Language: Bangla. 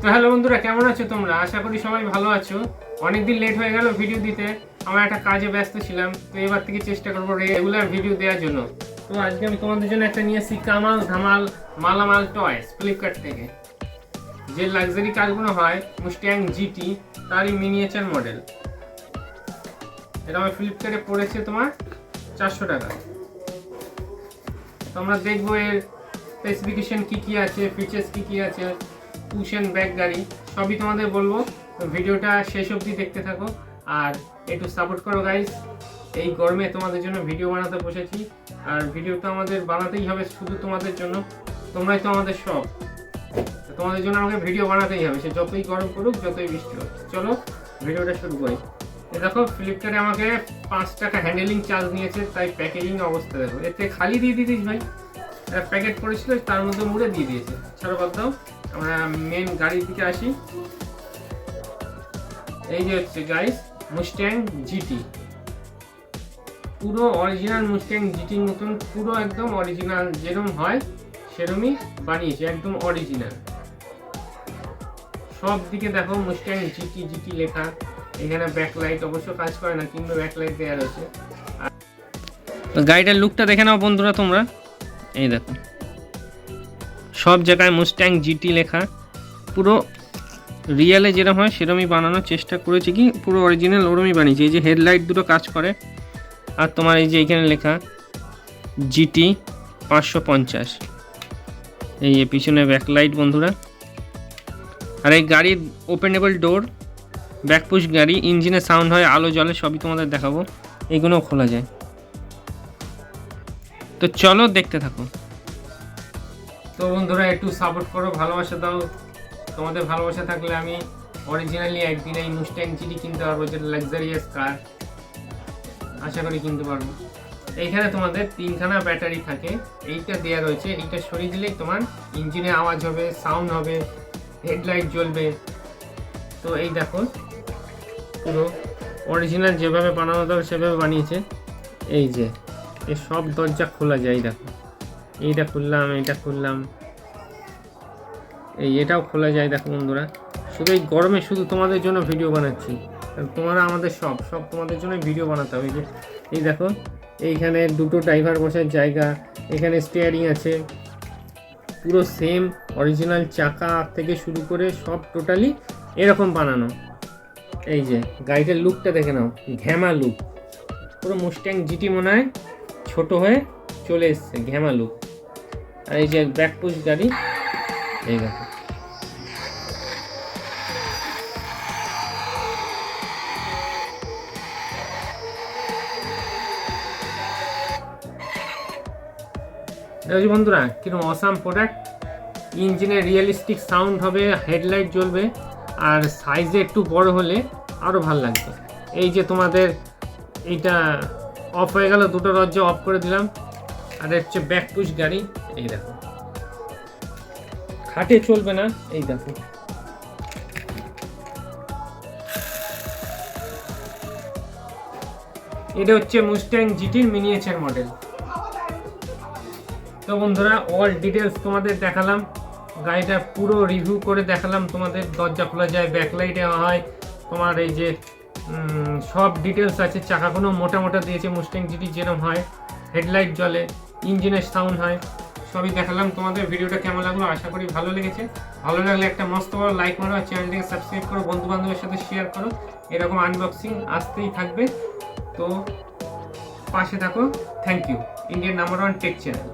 তো হ্যালো বন্ধুরা, কেমন আছো তোমরা? আশা করি সবাই ভালো আছো। অনেকদিন লেট হয়ে গেল ভিডিও দিতে, আমার একটা কাজে ব্যস্ত ছিলাম। তো এবার থেকে চেষ্টা করবো রেগুলার ভিডিও দেওয়ার জন্য। তো আজকে আমি তোমাদের জন্য একটা নিয়ে এসেছি কামাল ধামাল মালামাল টয়স ফ্লিপকার্ট থেকে। যে লাক্সারি কারগুলো হয় মুস্ট্যাং জিটি, তারই মিনিয়েচার মডেল। এটা আমার ফ্লিপকার্টে পড়েছে তোমার 400 টাকা। তো আমরা দেখবো এর স্পেসিফিকেশন কি আছে, ফিচার্স কি আছে, পুশ অ্যান্ড ব্যাক গাড়ি সবই তোমাদের বলবো। ভিডিওটা শেষ অবধি দেখতে থাকো আর একটু সাপোর্ট করো গাইস। এই গরমে তোমাদের জন্য ভিডিও বানাতে বসেছি, আর ভিডিও তো আমাদের বানাতেই হবে শুধু তোমাদের জন্য। তোমরাই তো আমাদের সব, তোমাদের জন্য আমাকে ভিডিও বানাতেই হবে, সে যতই গরম পড়ুক, যতই বৃষ্টি হোক। চলো ভিডিওটা শুরু করি। এ দেখো, ফ্লিপকার্টে আমাকে 5 টাকা হ্যান্ডেলিং চার্জ নিয়েছে, তাই প্যাকেজিং অবস্থা দেখো। এতে খালি দিয়ে দিতিস ভাই, একটা প্যাকেট পড়েছিল তার মধ্যে মুড়ে দিয়ে দিয়েছে। ছাড়ো বাদ দাও, আমরা মেন গাড়ির দিকে আসি। এই যে হচ্ছে গাইস মুস্ট্যাং জিটি, পুরো অরিজিনাল মুস্ট্যাং জিটির মতন, পুরো একদম অরিজিনাল যেরকম হয় সেরকমই বানিয়েছে, একদম অরিজিনাল। সব দিকে দেখো মুস্ট্যাং জিটি জিটি লেখা। এখানে ব্যাকলাইট অবশ্য কাজ করে না, কিন্তু ব্যাকলাইট দেওয়া রয়েছে। গাড়িটার লুকটা দেখে নাও বন্ধুরা তোমরা। এই দেখো, সব জায়গায় মুস্ট্যাং জিটি লেখা, পুরো রিয়েলে যেরকম হয় সেরকমই বানানোর চেষ্টা করেছি, কি পুরো অরিজিনাল ওরমই বানিয়েছি। এই যে হেডলাইট দুটো কাজ করে, আর তোমার এই যে এখানে লেখা জিটি 550, এই পিছনে ব্যাকলাইট বন্ধুরা। আর এই গাড়ির ওপেনেবল ডোর, ব্যাকপুশ গাড়ি, ইঞ্জিনের সাউন্ড হয়, আলো জ্বলে, সবই তোমাদের দেখাবো। এগুলোও খোলা যায়। তো চলো দেখতে থাকো। তো বন্ধুরা একটু সাপোর্ট করো, ভালোবাসা দাও। তোমাদের ভালোবাসা থাকলে আমি অরিজিনালি একদিন এই মুস্ট্যাং জিটি কিনতে পারবো, যেটা লাক্সারিয়াস কার, আশা করি কিনতে পারবো। এইখানে তোমাদের 3খানা ব্যাটারি থাকে, এইটা দেওয়া রয়েছে। এইটা সরিয়ে দিলেই তোমার ইঞ্জিনে আওয়াজ হবে, সাউন্ড হবে, হেডলাইট জ্বলবে। তো এই দেখো, পুরো অরিজিনাল যেভাবে বানানো দরকার সেভাবে বানিয়েছে। এই যে এই সব দরজা খোলা যায়, দেখো এইটা খুললাম, এইটা খুললাম, এটাও খোলা যায়। দেখো বন্ধুরা, শুধু এই গরমে শুধু তোমাদের জন্য ভিডিও বানাচ্ছি। তোমরা আমাদের সব তোমাদের জন্য ভিডিও বানাতে হবে। এই দেখো, এইখানে দুটো ড্রাইভার বসার জায়গা, এখানে স্টিয়ারিং আছে, পুরো সেম অরিজিনাল চাকা থেকে শুরু করে সব টোটালি এরকম বানানো। এই যে গাড়িটার লুকটা দেখে নাও, ঘ্যামা লুক, পুরো মুস্ট্যাং জিটি মনে হয় ছোট হয়ে চলে এসছে, ঘ্যামা লুক। আর এই যে ব্যাকপুশ গাড়ি, এই দেখো। দেখো বন্ধুরা কিরকম অসাম প্রোডাক্ট। ইঞ্জিনের রিয়েলিস্টিক সাউন্ড হবে, হেডলাইট জ্বলবে, আর সাইজে একটু বড় হলে আরও ভালো লাগবে। এই যে তোমাদের এইটা অফ হয়ে গেল, দুটো দরজা অফ করে দিলাম। আর হচ্ছে ব্যাকপুশ গাড়ি, এই দেখো খাটে চলবে না। এই দেখো, এটা হচ্ছে মুস্ট্যাং জিটির মিনিয়েচার মডেল। তো বন্ধুরা অল ডিটেলস তোমাদের দেখালাম, গাড়িটা পুরো রিভিউ করে দেখালাম তোমাদের। দরজা খোলা যায়, ব্যাকলাইট হয়, তোমার এই যে সব ডিটেলস আছে। চাকাগুলো মোটা মোটা দিয়েছে মুস্ট্যাং জিটি যেরকম হয়, হেডলাইট জ্বলে, ইঞ্জিনের সাউন্ড হয়, সবই দেখালাম তোমাদের। ভিডিওটা কেমন লাগলো? আশা করি ভালো লেগেছে। ভালো লাগলে একটা মস্ত বড় লাইক মারো, আর চ্যানেলটিকে সাবস্ক্রাইব করো, বন্ধু বান্ধবের সাথে শেয়ার করো। এরকম আনবক্সিং আসতেই থাকবে, তো পাশে থাকো। Thank you. ইন্ডিয়ার নাম্বার 1 টেক চ্যানেল।